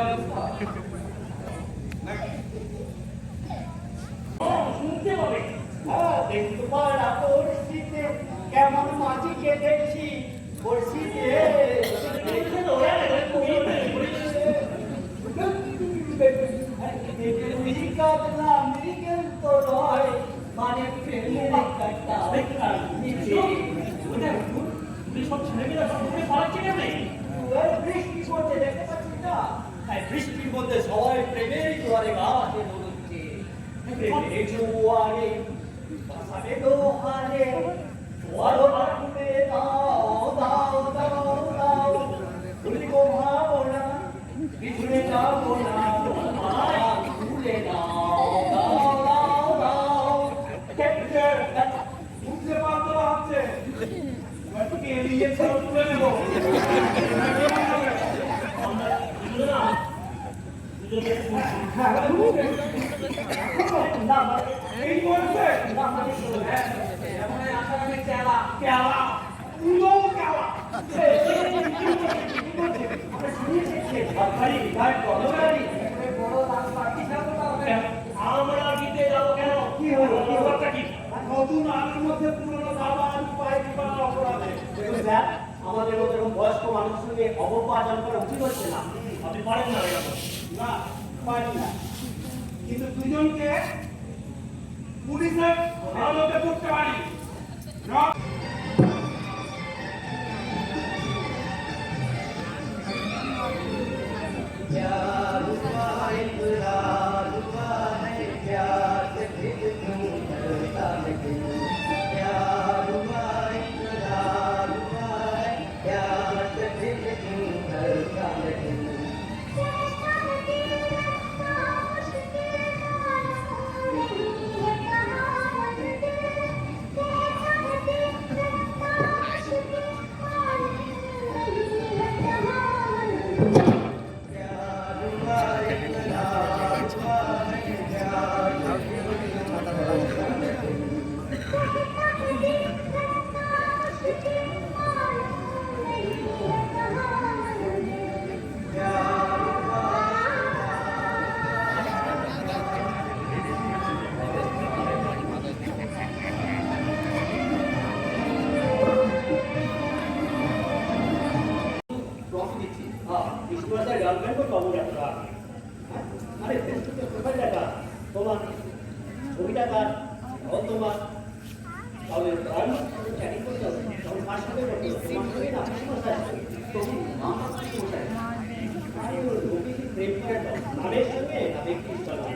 অবস্থা শুনতে হবে। হ্যাঁ, দেখতে পারা পরিস্থিতি কেমন মাঝিকে দেখছি পরিস্থিতি মানে সব ছেলেমেয়েরা সবসময় পালাচ্ছে কেন? বৃষ্টি পড়তে দেখতে পাচ্ছিস না? বৃষ্টির মধ্যে সবাই প্রেমের জোয়ারে গাছে দৌড়চ্ছে। প্রেমের জোয়ারে ভাসাবে দোহারে, জোয়ারও লাগবে দাও দাও দাও দাও। ভুলি গো ভাবনা, পিছনে যাবো না, ভুলে দাও দাও দাও দাও। বুঝতে পারতো ভাবছে এড়িয়ে সব তুলে নেব। এই বলছে আমরা দিতে যাবো কেন? কি হলো? কি নতুন আলোর মধ্যে পুরনো দাবার উপায় কিংবা অপরাধে আমাদের মতো এরকম বয়স্ক মানুষের সঙ্গে অপপ্রচার করা উচিত হচ্ছে না। আপনি পারেন না? না পারি না, কিন্তু দুজনকে পুলিশের আলোতে করতে পারি। তোমার ছবিটা কার তোমার তাহলে চ্যাটিং করতে হবে, তখন কার সাথে করতে হবে? তোমার সঙ্গে না, আমার সঙ্গে প্রেম করে নামের সঙ্গে না ব্যক্তির সঙ্গে।